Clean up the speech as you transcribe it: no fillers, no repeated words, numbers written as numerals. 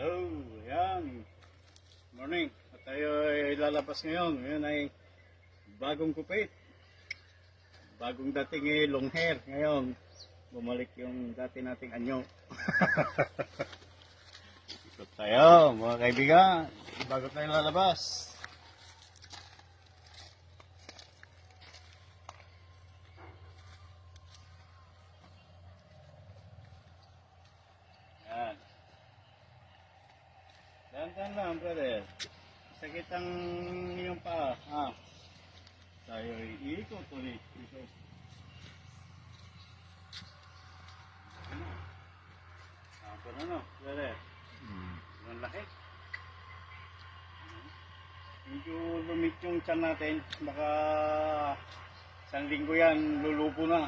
Hello, yan. Morning. At tayo ay lalabas ngayon. Ngayon ay bagong kupit. Bagong dating long hair. Ngayon, bumalik yung dati nating anyo. Ikot tayo, mga kaibigan. Bago tayo lalabas. Yan. Dahan-dahan lang, brother. Sakit ang iyong paa. Ha? Tayo iikot ulit. Ikot. Ako na no, brother. Ang laki. Medyo lumit yung tiyan natin. Baka isang linggo yan, lulupo na.